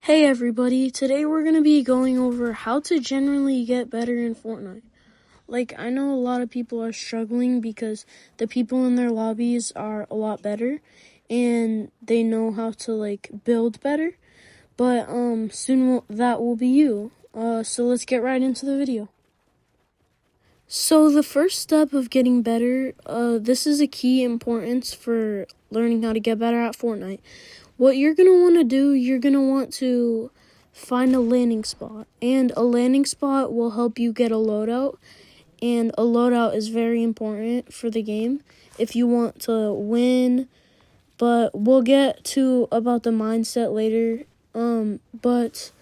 Hey everybody, today we're going to be going over how to generally get better in Fortnite. I know a lot of people are struggling because the people in their lobbies are a lot better and they know how to build better, but soon that will be you. So let's get right into the video. So the first step of getting better, this is a key importance for learning how to get better at Fortnite. What you're going to want to do, you're going to want to find a landing spot. And a landing spot will help you get a loadout. And a loadout is very important for the game if you want to win. But we'll get to about the mindset later. But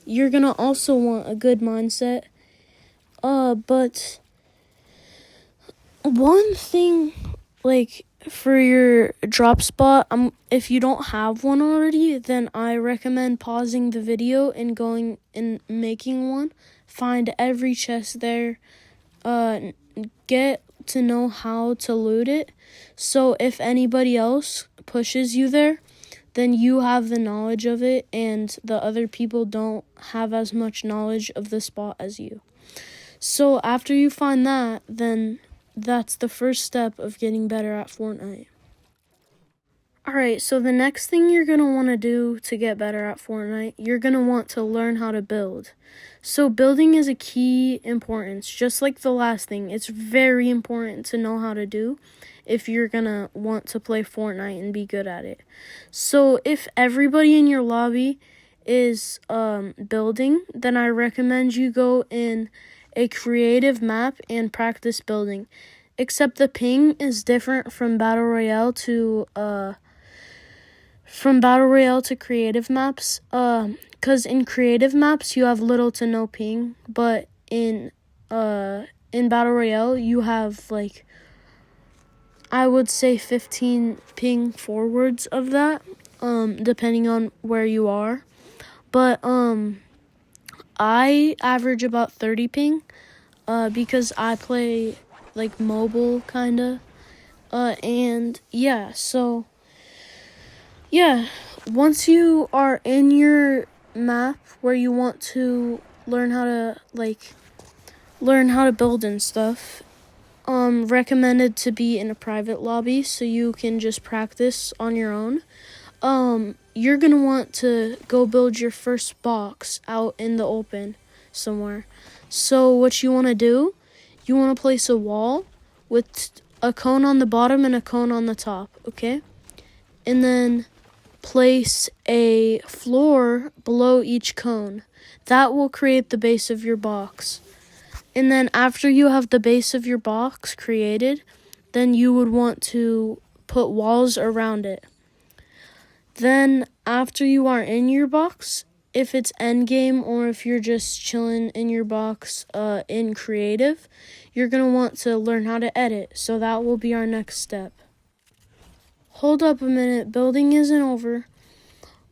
you're going to also want a good mindset. But one thing, for your drop spot, if you don't have one already, then I recommend pausing the video and going and making one. Find every chest there. Get to know how to loot it. So if anybody else pushes you there, then you have the knowledge of it, and the other people don't have as much knowledge of the spot as you. So after you find that, then that's the first step of getting better at Fortnite. Alright, so the next thing you're going to want to do to get better at Fortnite, you're going to want to learn how to build. So building is a key importance. Just like the last thing, it's very important to know how to do if you're going to want to play Fortnite and be good at it. So if everybody in your lobby is building, then I recommend you go in a creative map and practice building. Except the ping is different from Battle Royale to creative maps. Cause in creative maps you have little to no ping, but in Battle Royale you have I would say 15 ping forwards of that, depending on where you are. But I average about 30 ping, because I play mobile kinda. And yeah, so yeah, once you are in your map where you want to learn how to build and stuff, recommended to be in a private lobby so you can just practice on your own. You're gonna want to go build your first box out in the open somewhere. So what you want to do, you want to place a wall with a cone on the bottom and a cone on the top, okay? And then place a floor below each cone. That will create the base of your box. And then after you have the base of your box created, then you would want to put walls around it. Then after you are in your box, if it's endgame or if you're just chilling in your box in creative, you're going to want to learn how to edit. So that will be our next step. Hold up a minute, building isn't over.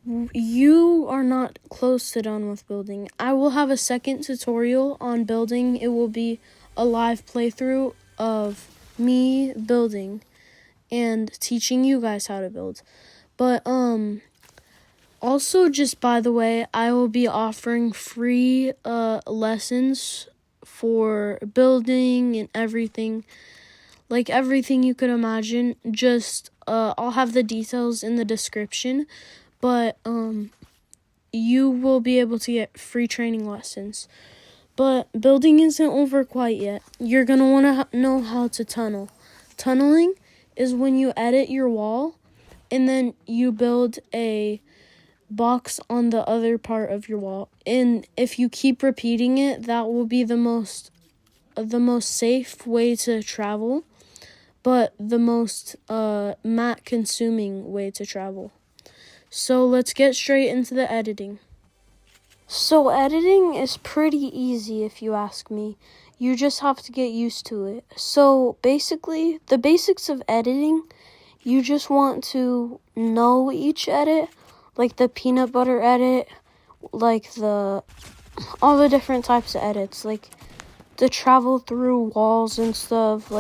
You are not close to done with building. I will have a second tutorial on building. It will be a live playthrough of me building and teaching you guys how to build. But also, just by the way, I will be offering free lessons for building and everything. Everything you could imagine. Just I'll have the details in the description, but you will be able to get free training lessons. But building isn't over quite yet. You're going to want to know how to tunnel. Tunneling is when you edit your wall and then you build a box on the other part of your wall. And if you keep repeating it, that will be the most safe way to travel, but the most mat consuming way to travel. So let's get straight into the editing. So editing is pretty easy if you ask me. You just have to get used to it. So basically, the basics of editing, you just want to know each edit, like the peanut butter edit, all the different types of edits, like the travel through walls and stuff,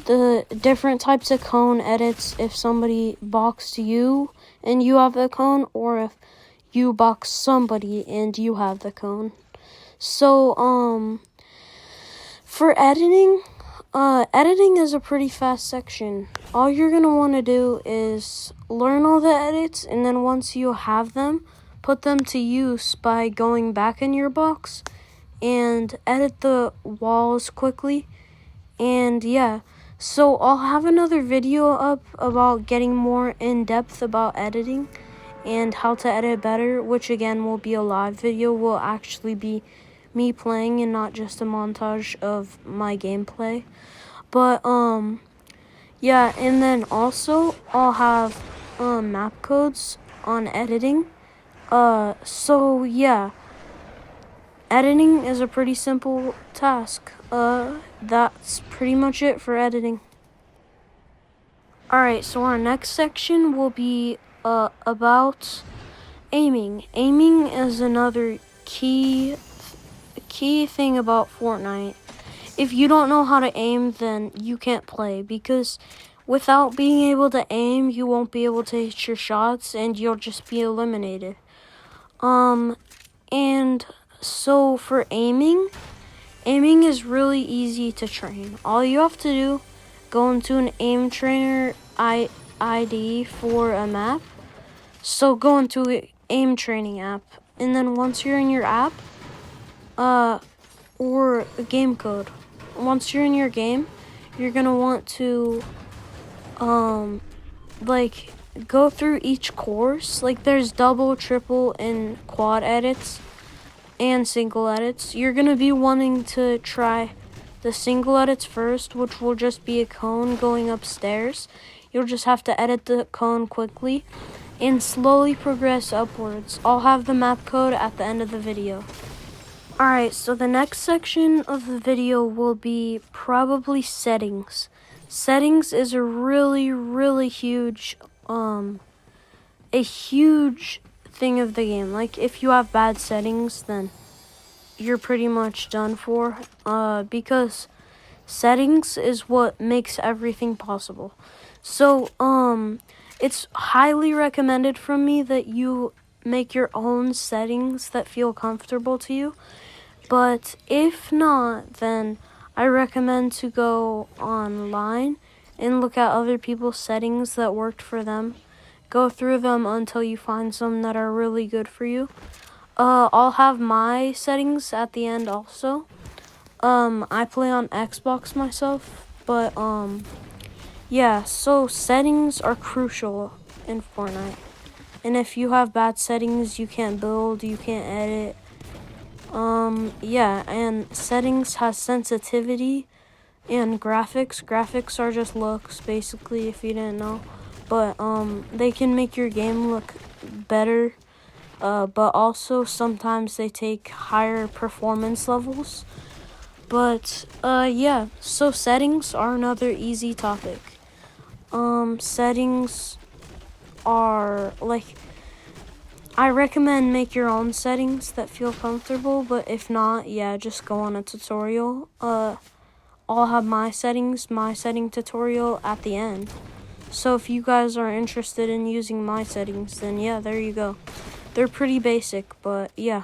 the different types of cone edits if somebody boxed you and you have the cone, or if you box somebody and you have the cone. So, for editing, editing is a pretty fast section. All you're going to want to do is learn all the edits, and then once you have them, put them to use by going back in your box and edit the walls quickly. And yeah, so I'll have another video up about getting more in depth about editing and how to edit better, which again will be a live video, will actually be me playing and not just a montage of my gameplay. But yeah, and then also I'll have map codes on editing. So yeah, editing is a pretty simple task. That's pretty much it for editing. Alright, so our next section will be about aiming. Aiming is another key thing about Fortnite. If you don't know how to aim, then you can't play, because without being able to aim, you won't be able to hit your shots and you'll just be eliminated. And so for aiming is really easy to train. All you have to do, go into an aim trainer ID for a map. So go into an aim training app, and then once you're in your app, or a game code. Once you're in your game, you're gonna want to go through each course. Like there's double, triple, and quad edits and single edits. You're gonna be wanting to try the single edits first, which will just be a cone going upstairs. You'll just have to edit the cone quickly and slowly progress upwards. I'll have the map code at the end of the video. Alright, so the next section of the video will be probably settings. Settings is a really, really huge, a huge thing of the game. Like, if you have bad settings, then you're pretty much done for, because settings is what makes everything possible. So, it's highly recommended from me that you make your own settings that feel comfortable to you. But if not, then I recommend to go online and look at other people's settings that worked for them. Go through them until you find some that are really good for you. I'll have my settings at the end also. I play on Xbox myself, but yeah, so settings are crucial in Fortnite. And if you have bad settings, you can't build, you can't edit. Yeah, and settings has sensitivity and graphics. Graphics are just looks, basically, if you didn't know. But, they can make your game look better. But also sometimes they take higher performance levels. But, yeah, so settings are another easy topic. Settings are, like, I recommend make your own settings that feel comfortable, but if not, yeah, just go on a tutorial. I'll have my setting tutorial at the end. So if you guys are interested in using my settings, then yeah, there you go. They're pretty basic, but yeah.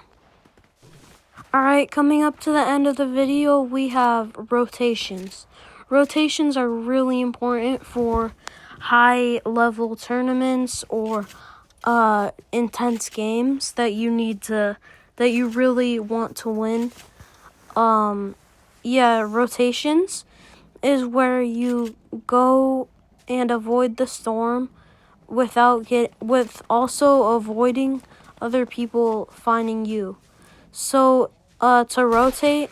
Alright, coming up to the end of the video, we have rotations. Rotations are really important for high-level tournaments or intense games that you really want to win. Yeah, rotations is where you go and avoid the storm with also avoiding other people finding you. So to rotate,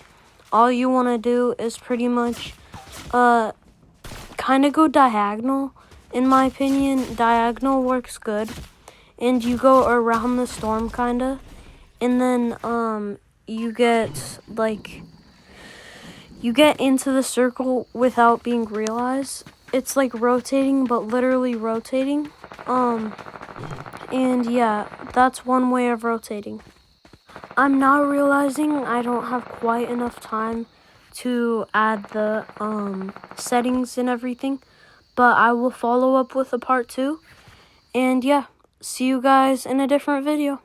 all you want to do is pretty much kind of go diagonal. In my opinion, diagonal works good. And you go around the storm, kinda, and then you get into the circle without being realized. It's like rotating, but literally rotating. And yeah, that's one way of rotating. I'm now realizing I don't have quite enough time to add the settings and everything, but I will follow up with a part 2. And yeah. See you guys in a different video.